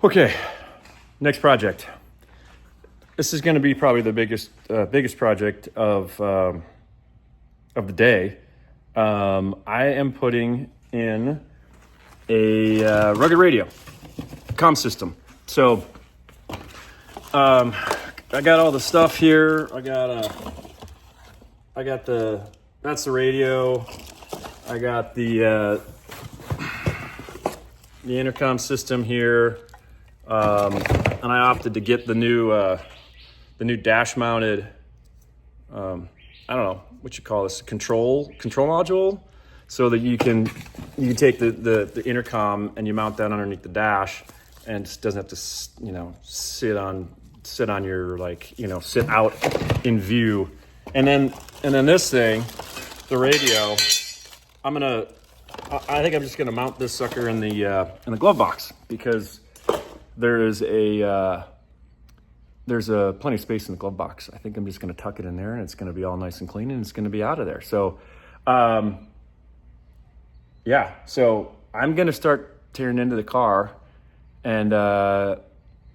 Okay, next project. This is going to be probably the biggest project of the day. I am putting in a rugged radio comm system. So I got all the stuff here. That's the radio. I got the intercom system here, and I opted to get the new dash mounted. I don't know what you call this, control module, so that you can take the intercom and you mount that underneath the dash, and it doesn't have to sit on your sit out in view. And then this thing, the radio, I think I'm just gonna mount this sucker in the glove box, because there's plenty of space in the glove box. I think I'm just gonna tuck it in there, and it's gonna be all nice and clean, and it's gonna be out of there. So, yeah. So I'm gonna start tearing into the car, and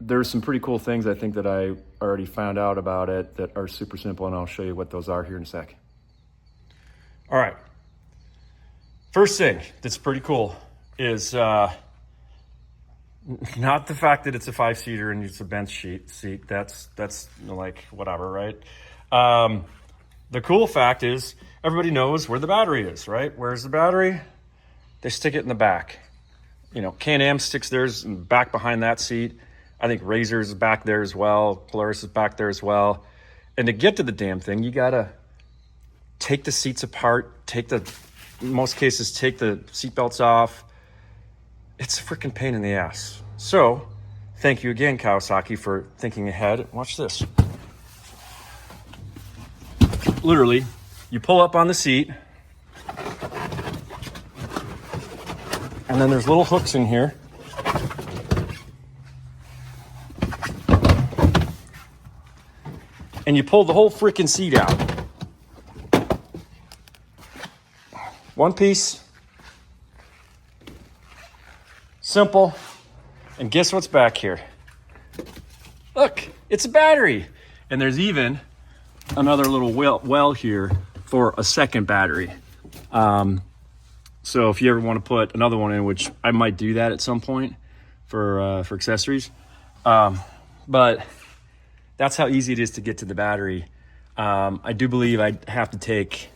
there's some pretty cool things I think that I already found out about it that are super simple, and I'll show you what those are here in a sec. All right. First thing that's pretty cool is not the fact that it's a 5-seater and it's a bench seat. That's like whatever, right? The cool fact is everybody knows where the battery is, right? Where's the battery? They stick it in the back. Can-Am sticks theirs back behind that seat. I think Razor's is back there as well. Polaris is back there as well. And to get to the damn thing, you gotta take the seats apart, in most cases, take the seatbelts off. It's a freaking pain in the ass. So, thank you again, Kawasaki, for thinking ahead. Watch this. Literally, you pull up on the seat, and then there's little hooks in here. And you pull the whole freaking seat out. One piece. Simple. And guess what's back here? Look, it's a battery. And there's even another little well here for a second battery. So if you ever want to put another one in, which I might do that at some point for accessories. But that's how easy it is to get to the battery. I do believe I have to take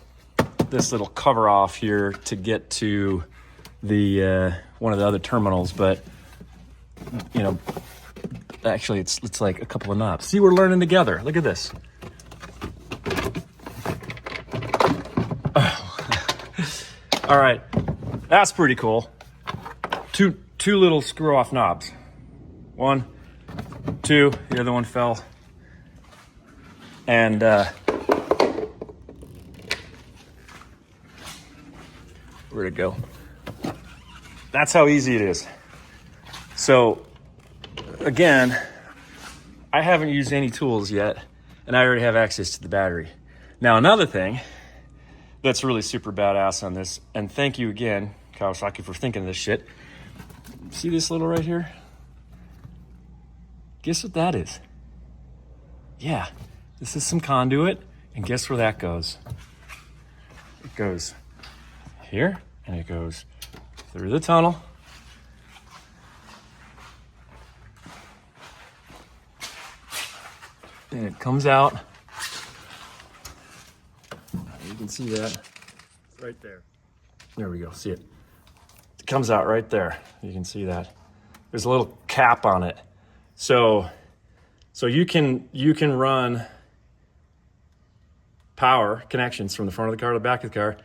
this little cover off here to get to the one of the other terminals, but actually it's like a couple of knobs. See, we're learning together. Look at this. All right, that's pretty cool. Two little screw off knobs. 1, 2, the other one fell. And where'd it go? That's how easy it is. So again, I haven't used any tools yet, and I already have access to the battery. Now, another thing that's really super badass on this, and thank you again, Kawasaki, for thinking of this shit. See this little right here? Guess what that is? Yeah. This is some conduit, and guess where that goes? It goes here, and it goes through the tunnel. And it comes out. You can see that right there. There we go, see it. It comes out right there. You can see that. There's a little cap on it. So you can run power connections from the front of the car to the back of the car,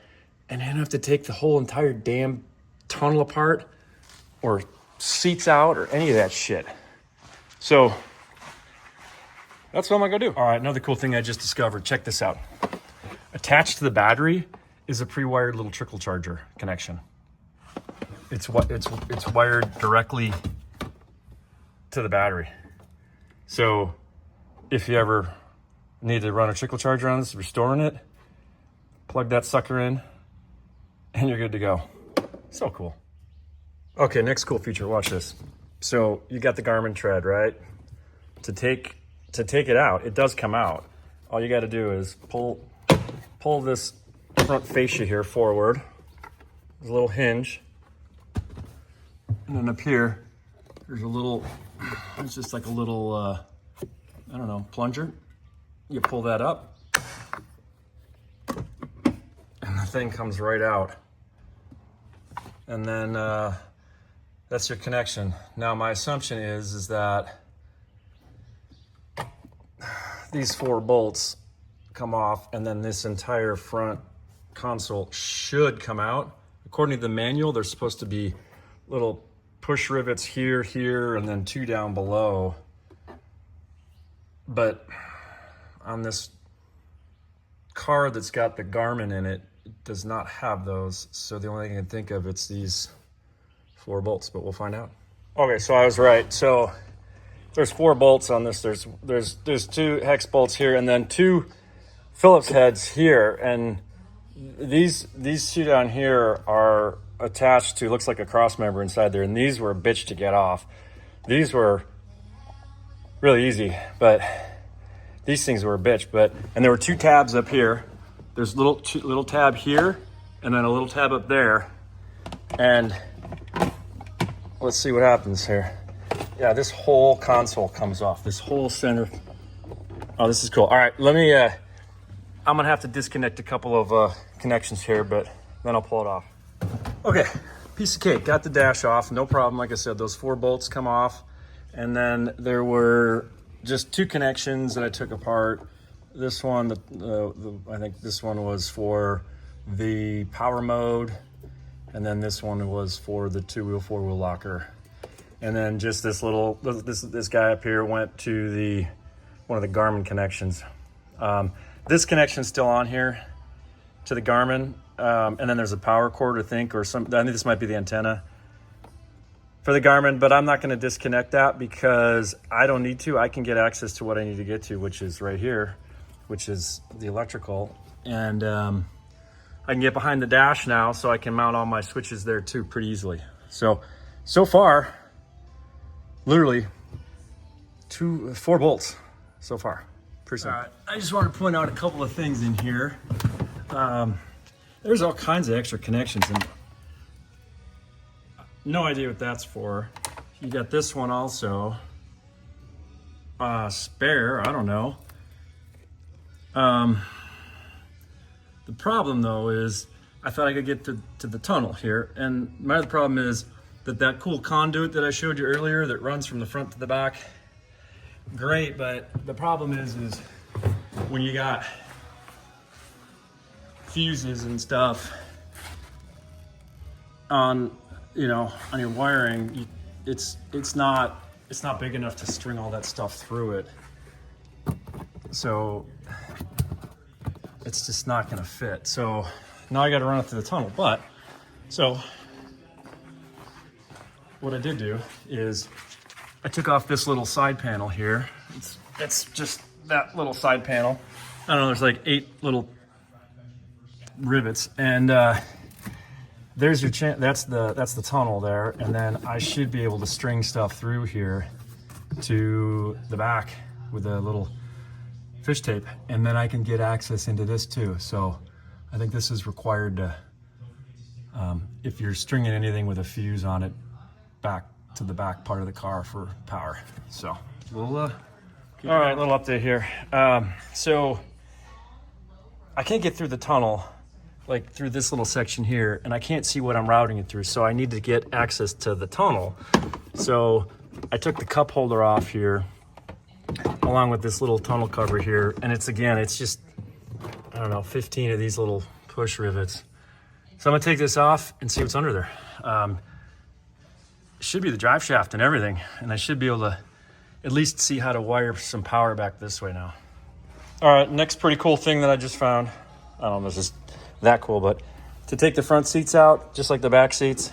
and you don't have to take the whole entire damn tunnel apart or seats out or any of that shit. So that's what I'm gonna go do. All right, another cool thing I just discovered. Check this out. Attached to the battery is a pre-wired little trickle charger connection. It's wired directly to the battery. So if you ever need to run a trickle charger on this, restoring it, plug that sucker in, and you're good to go. So cool. Okay, next cool feature, watch this. So you got the Garmin tread, right? To take it out, it does come out. All you got to do is pull this front fascia here forward. There's a little hinge, and then up here, there's a little. It's just like a little, I don't know, plunger. You pull that up, and the thing comes right out. And then that's your connection. Now my assumption is that these 4 bolts come off, and then this entire front console should come out. According to the manual, there's supposed to be little push rivets here, here, and then 2 down below. But on this car that's got the Garmin in it, it does not have those. So the only thing I can think of, it's these 4 bolts, but we'll find out. Okay, so I was right. So there's 4 bolts on this. There's 2 hex bolts here, and then 2 Phillips heads here. And these 2 down here are attached to, looks like a cross member inside there, and these were a bitch to get off. These were really easy, but these things were a bitch. And there were 2 tabs up here. There's little tab here, and then a little tab up there. And let's see what happens here. Yeah, this whole console comes off. This whole center. Oh, this is cool. All right, let me. I'm gonna have to disconnect a couple of connections here, but then I'll pull it off. Okay, piece of cake. Got the dash off, no problem. Like I said, those 4 bolts come off, and then there were just 2 connections that I took apart. This one, I think this one was for the power mode, and then this one was for the 2-wheel, 4-wheel locker. And then just this little, this guy up here went to one of the Garmin connections. This connection's still on here to the Garmin. And then there's a power cord, I think this might be the antenna for the Garmin, but I'm not going to disconnect that because I don't need to. I can get access to what I need to get to, which is right here, which is the electrical. And I can get behind the dash now, so I can mount all my switches there too pretty easily. So far, literally 4 bolts so far. Pretty simple. All right, I just wanted to point out a couple of things in here. There's all kinds of extra connections, and no idea what that's for. You got this one also. Spare, I don't know. The problem though is I thought I could get to the tunnel here, and my other problem is that cool conduit that I showed you earlier that runs from the front to the back, great, but the problem is when you got fuses and stuff on your wiring, it's not big enough to string all that stuff through it, so it's just not gonna fit. So now I got to run it through the tunnel. But so what I did do is I took off this little side panel here. It's just that little side panel. I don't know, there's like 8 little rivets, and there's your that's the tunnel there, and then I should be able to string stuff through here to the back with a little fish tape, and then I can get access into this too. So I think this is required to if you're stringing anything with a fuse on it back to the back part of the car for power. So we'll all right, little update here. So I can't get through the tunnel, like through this little section here, and I can't see what I'm routing it through, so I need to get access to the tunnel. So I took the cup holder off here along with this little tunnel cover here, and it's just, I don't know, 15 of these little push rivets. So I'm gonna take this off and see what's under there. It should be the drive shaft and everything, and I should be able to at least see how to wire some power back this way now. All right, next pretty cool thing that I just found. I don't know if this is that cool, but to take the front seats out, just like the back seats,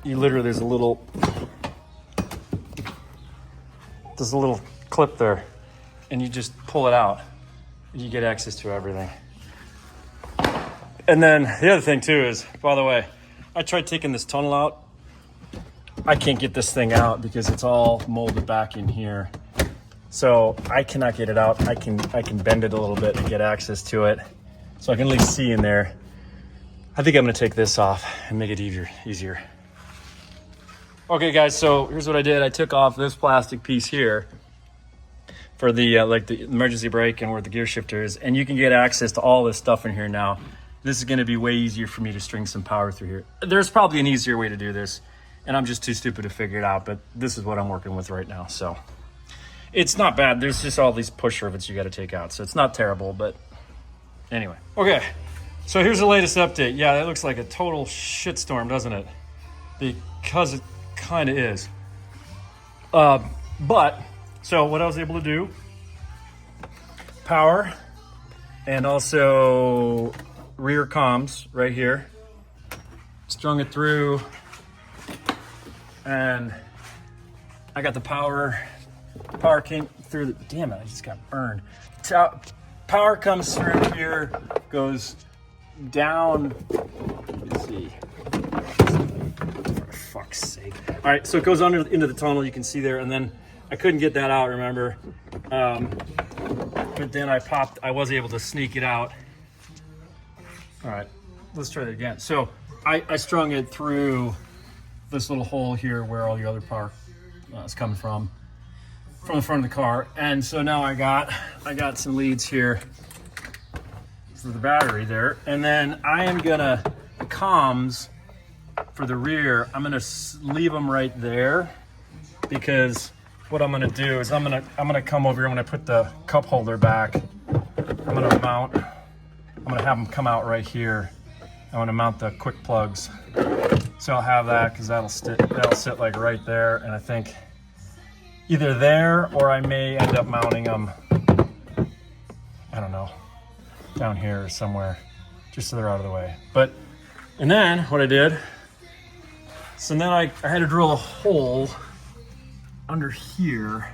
there's a little clip there, and you just pull it out, and you get access to everything. And then the other thing too is, by the way, I tried taking this tunnel out I can't get this thing out because it's all molded back in here. So I cannot get it out. I can bend it a little bit and get access to it, so I can at least see in there. I think I'm gonna take this off and make it easier. Okay guys, so here's what I did. I took off this plastic piece here for the like the emergency brake and where the gear shifter is, and you can get access to all this stuff in here now. This is gonna be way easier for me to string some power through here. There's probably an easier way to do this, and I'm just too stupid to figure it out, but this is what I'm working with right now. So it's not bad. There's just all these push rivets you got to take out, so it's not terrible, but anyway. Okay, so here's the latest update. Yeah, that looks like a total shitstorm, doesn't it? Because it kind of is. But so what I was able to do, power and also rear comms right here, strung it through, and I got the power came through the, damn it, I just got burned. Power comes through here, goes down, let's see, for fuck's sake. All right, so it goes into the tunnel, you can see there, and then I couldn't get that out, remember? But then I was able to sneak it out. All right, let's try that again. So I strung it through this little hole here where all the other power is coming from the front of the car. And so now I got some leads here for the battery there. And then I am gonna, the comms for the rear, I'm gonna leave them right there, because what I'm gonna do is I'm gonna come over here, I'm gonna put the cup holder back. I'm gonna have them come out right here. I'm gonna mount the quick plugs. So I'll have that, because that'll sit like right there, and I think either there, or I may end up mounting them, I don't know, down here or somewhere, just so they're out of the way. And then what I did, so then I had to drill a hole under here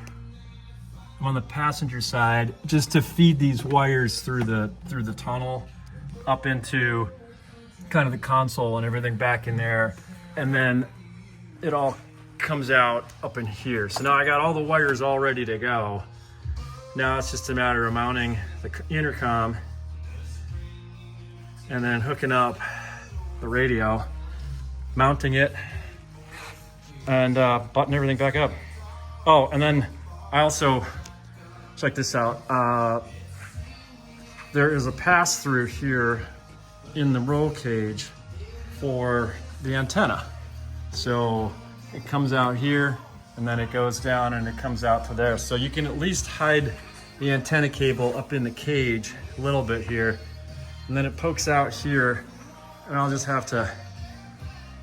on the passenger side, just to feed these wires through the tunnel up into kind of the console and everything back in there, and then it all comes out up in here. So now I got all the wires all ready to go. Now it's just a matter of mounting the intercom and then hooking up the radio, mounting it, and button everything back up. Oh, and then I also, check this out, there is a pass through here in the roll cage for the antenna. So it comes out here, and then it goes down and it comes out to there. So you can at least hide the antenna cable up in the cage a little bit here, and then it pokes out here, and I'll just have to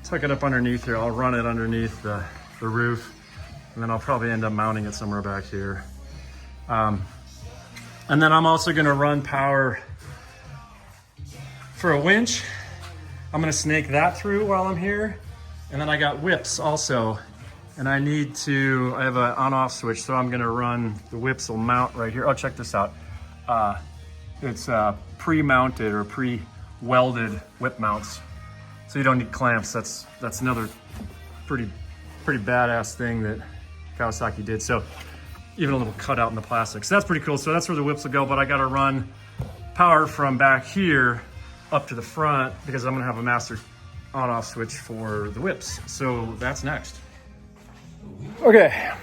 tuck it up underneath here. I'll run it underneath the roof, and then I'll probably end up mounting it somewhere back here. And then I'm also gonna run power for a winch. I'm gonna snake that through while I'm here. And then I got whips also. And I have an on-off switch, so I'm gonna run, the whips will mount right here. Oh, check this out. It's pre-mounted or pre-welded whip mounts. So you don't need clamps. That's another pretty badass thing that Kawasaki did. So even a little cutout in the plastic. So that's pretty cool. So that's where the whips will go, but I gotta run power from back here up to the front, because I'm gonna have a master on-off switch for the whips. So that's next. Okay,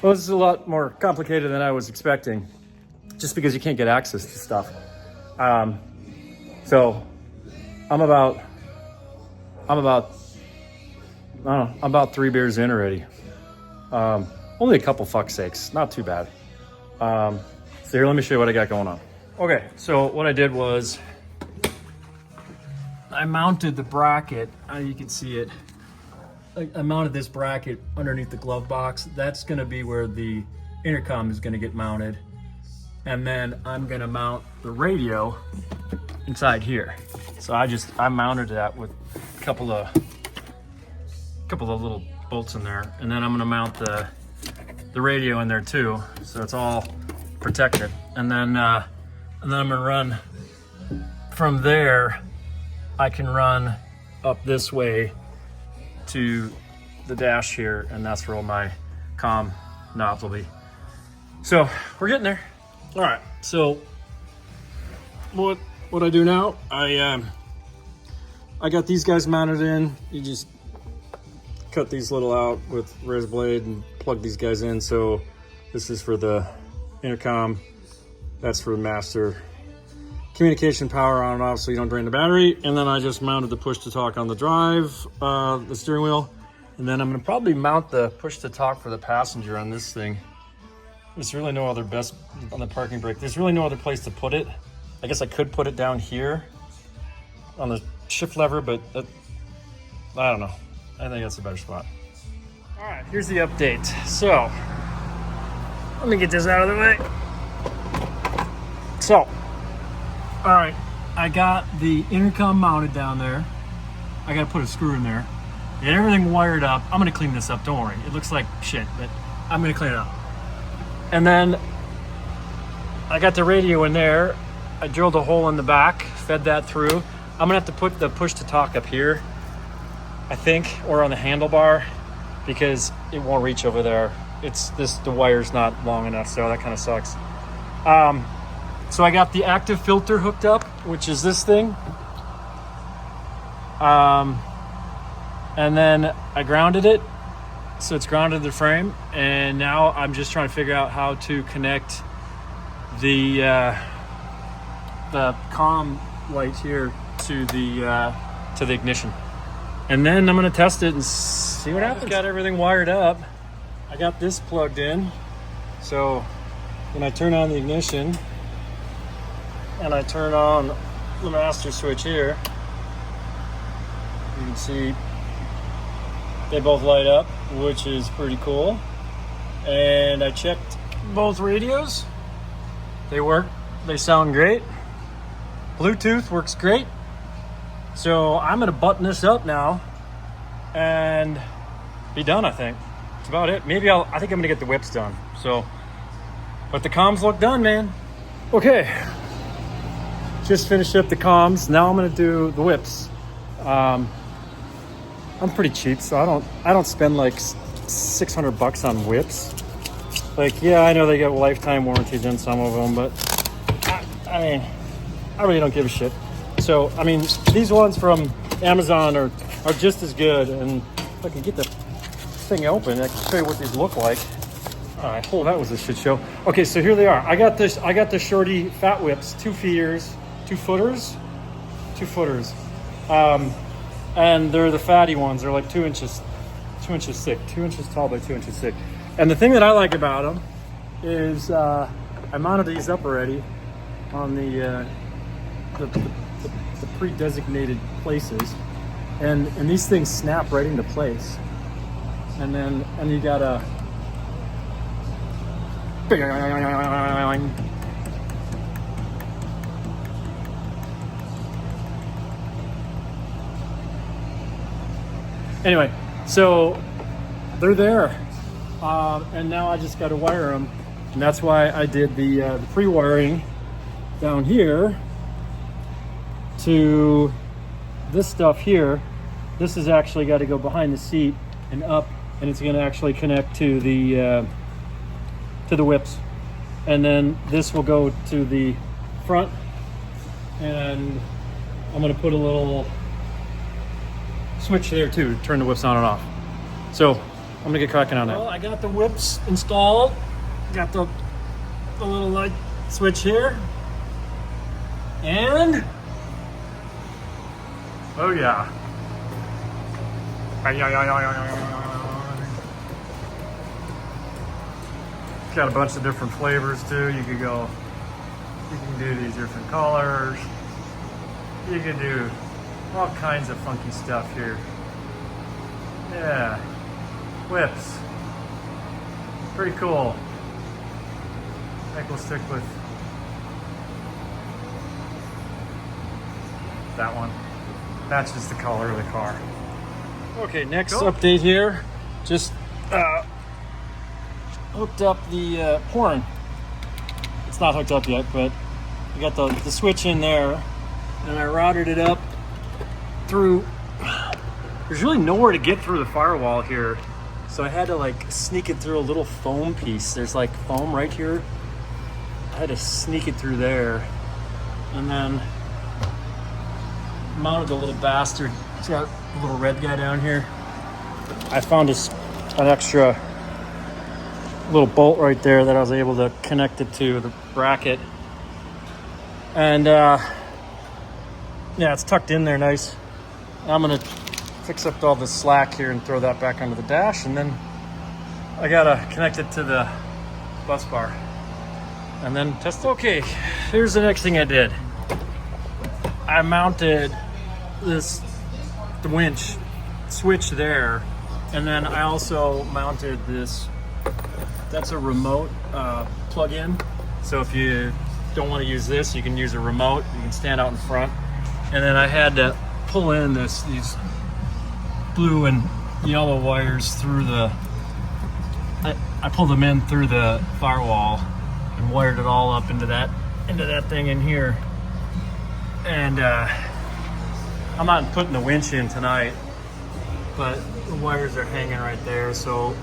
well, this is a lot more complicated than I was expecting, just because you can't get access to stuff. So I'm about 3 beers in already. Only a couple, fuck's sakes, not too bad. So here, let me show you what I got going on. Okay, so what I did was I mounted the bracket, you can see it. I mounted this bracket underneath the glove box. That's gonna be where the intercom is gonna get mounted. And then I'm gonna mount the radio inside here. So I mounted that with a couple of little bolts in there. And then I'm gonna mount the radio in there too. So it's all protected. And then I'm gonna run from there. I can run up this way to the dash here, and that's where all my comm knobs will be. So we're getting there. All right, so what I do now, I got these guys mounted in. You just cut these little out with razor blade and plug these guys in. So this is for the intercom, that's for the master communication, power on and off so you don't drain the battery. And then I just mounted the push to talk on the drive, the steering wheel. And then I'm gonna probably mount the push to talk for the passenger on this thing. There's really no other best on the parking brake. There's really no other place to put it. I guess I could put it down here on the shift lever, but I don't know. I think that's a better spot. All right, here's the update. So let me get this out of the way. So, all right, I got the intercom mounted down there. I gotta put a screw in there. Get everything wired up. I'm gonna clean this up, don't worry. It looks like shit, but I'm gonna clean it up. And then I got the radio in there. I drilled a hole in the back, fed that through. I'm gonna have to put the push to talk up here, I think, or on the handlebar, because it won't reach over there. The wire's not long enough, so that kind of sucks. So I got the active filter hooked up, which is this thing. And then I grounded it, so it's grounded to the frame. And now I'm just trying to figure out how to connect the comm light here to the ignition. And then I'm gonna test it and see what happens. Got everything wired up. I got this plugged in. So when I turn on the ignition and I turn on the master switch here, you can see they both light up, which is pretty cool. And I checked both radios. They work, they sound great. Bluetooth works great. So I'm gonna button this up now and be done, I think. That's about it. Maybe I think I'm gonna get the whips done. So, but the comms look done, man. Okay, just finished up the comms. Now I'm gonna do the whips. I'm pretty cheap, so I don't spend like $600 on whips. Like, yeah, I know they get lifetime warranties in some of them, but I mean, I really don't give a shit. So, I mean, these ones from Amazon are just as good. And if I can get the thing open, I can show you what these look like. All right, oh, that was a shit show. Okay, so here they are. I got the shorty fat whips, 2 footers. And they're the fatty ones. They're like 2 inches thick, 2 inches tall by 2 inches thick. And the thing that I like about them is I mounted these up already on the pre-designated places, and these things snap right into place. And you got a anyway, so they're there, and now I just got to wire them, and that's why I did the pre-wiring down here to this stuff here. This has actually got to go behind the seat and up, and it's going to actually connect to the whips, and then this will go to the front, and I'm going to put a little switch there too to turn the whips on and off. So I'm gonna get cracking on that. Well, I got the whips installed. Got the little light switch here, and oh yeah. It's got a bunch of different flavors too. You can do these different colors. You can do all kinds of funky stuff here. Yeah, whips. Pretty cool. I think we'll stick with that one. Matches the color of the car. Okay, next update here. Just hooked up the horn. It's not hooked up yet, but I got the switch in there, and I routed it up through there's really nowhere to get through the firewall here. So I had to like sneak it through a little foam piece. There's like foam right here. I had to sneak it through there. And then mounted the little bastard. It's got a little red guy down here. I found an extra little bolt right there that I was able to connect it to the bracket. And yeah, it's tucked in there nice. I'm gonna fix up all the slack here and throw that back onto the dash, and then I gotta connect it to the bus bar and then test. Okay, here's the next thing I did. I mounted the winch switch there, and then I also mounted this. That's a remote plug-in. So if you don't want to use this, you can use a remote. You can stand out in front. And then I had to pull in these blue and yellow wires through the. I pulled them in through the firewall and wired it all up into that thing in here. And I'm not putting the winch in tonight, but the wires are hanging right there. So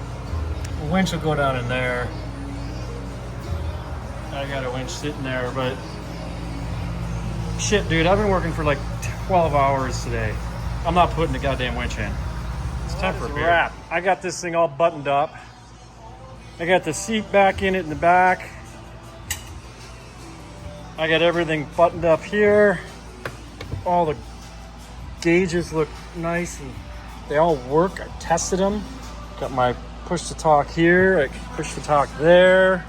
the winch will go down in there. I got a winch sitting there, but shit, dude, I've been working for like 12 hours today. I'm not putting the goddamn winch in. It's time for a beer. Wrap. I got this thing all buttoned up. I got the seat back in it in the back. I got everything buttoned up here. All the gauges look nice and they all work. I tested them. Got my push to talk here. I push to talk there.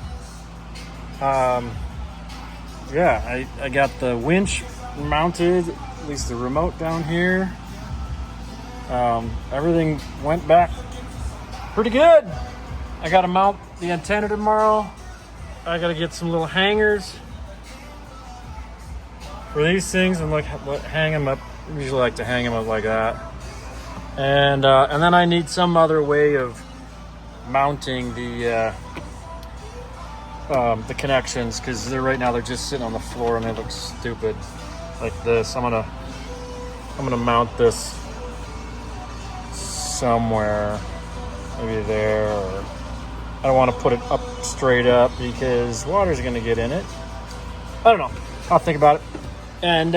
Yeah, I got the winch mounted, at least the remote down here. Everything went back pretty good. I got to mount the antenna tomorrow. I got to get some little hangers for these things and hang them up. I usually like to hang them up like that. And then I need some other way of mounting the connections, because right now they're just sitting on the floor and they look stupid like this. I'm gonna mount this somewhere, maybe there, or I don't want to put it up straight up because water's gonna get in it. I don't know. I'll think about it. And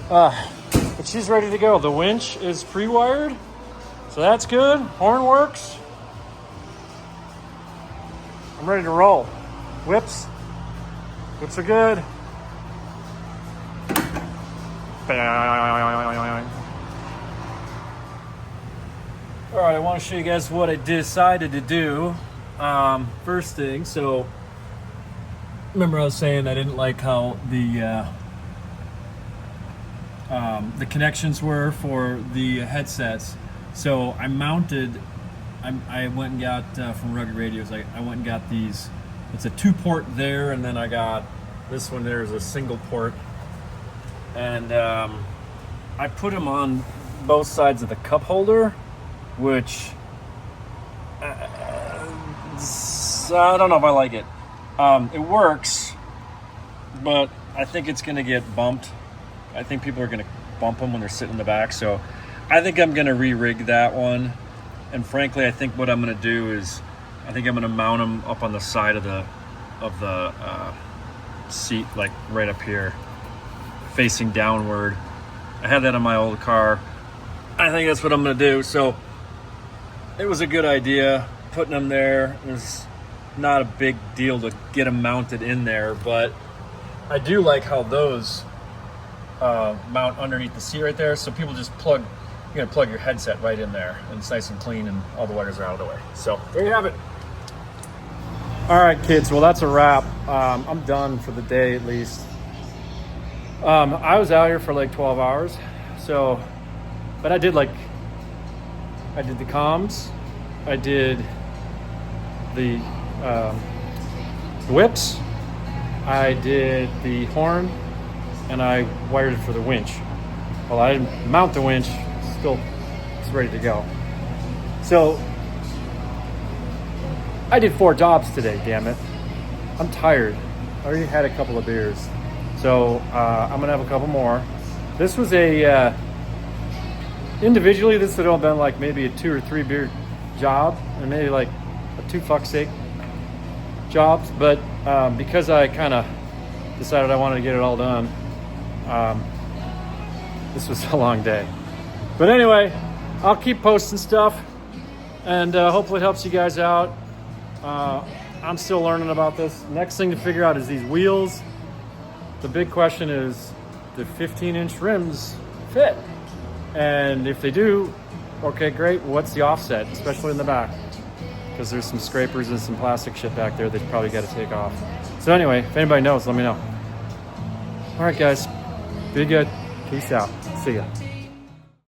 but she's ready to go. The winch is pre-wired, so that's good. Horn works. I'm ready to roll. Whips are good. All right, I want to show you guys what I decided to do. First thing, so remember I was saying I didn't like how the connections were for the headsets. So I mounted. I went and got from Rugged Radios. I went and got these. It's a 2-port there, and then I got this one. There's a single port, and I put them on both sides of the cup holder, which I don't know if I like it. It works, but I think it's going to get bumped. I think people are going to bump them when they're sitting in the back. So I think I'm going to re-rig that one. And frankly, I think what I'm going to do is I think I'm going to mount them up on the side of the seat, like right up here, facing downward. I had that on my old car. I think that's what I'm going to do. So it was a good idea putting them there. It was not a big deal to get them mounted in there, but I do like how those mount underneath the seat right there. So people just plug your headset right in there, and it's nice and clean, and all the wires are out of the way. So there you have it. All right, kids. Well, that's a wrap. I'm done for the day, at least. I was out here for like 12 hours. So, but I did the comms, I did the whips, I did the horn, and I wired it for the winch. Well, I didn't mount the winch. Still, it's ready to go. So I did 4 jobs today, damn it. I'm tired. I already had a couple of beers. So I'm gonna have a couple more. This was a individually, this would have been like maybe a 2 or 3 beer job, and maybe like a 2 fuck's sake jobs. But because I kind of decided I wanted to get it all done, this was a long day. But anyway, I'll keep posting stuff, and hopefully it helps you guys out. I'm still learning about this. Next thing to figure out is these wheels. The big question is, do 15-inch rims fit? And if they do, okay, great. What's the offset, especially in the back? Because there's some scrapers and some plastic shit back there that probably got to take off. So anyway, if anybody knows, let me know. All right, guys, be good. Peace out. See ya.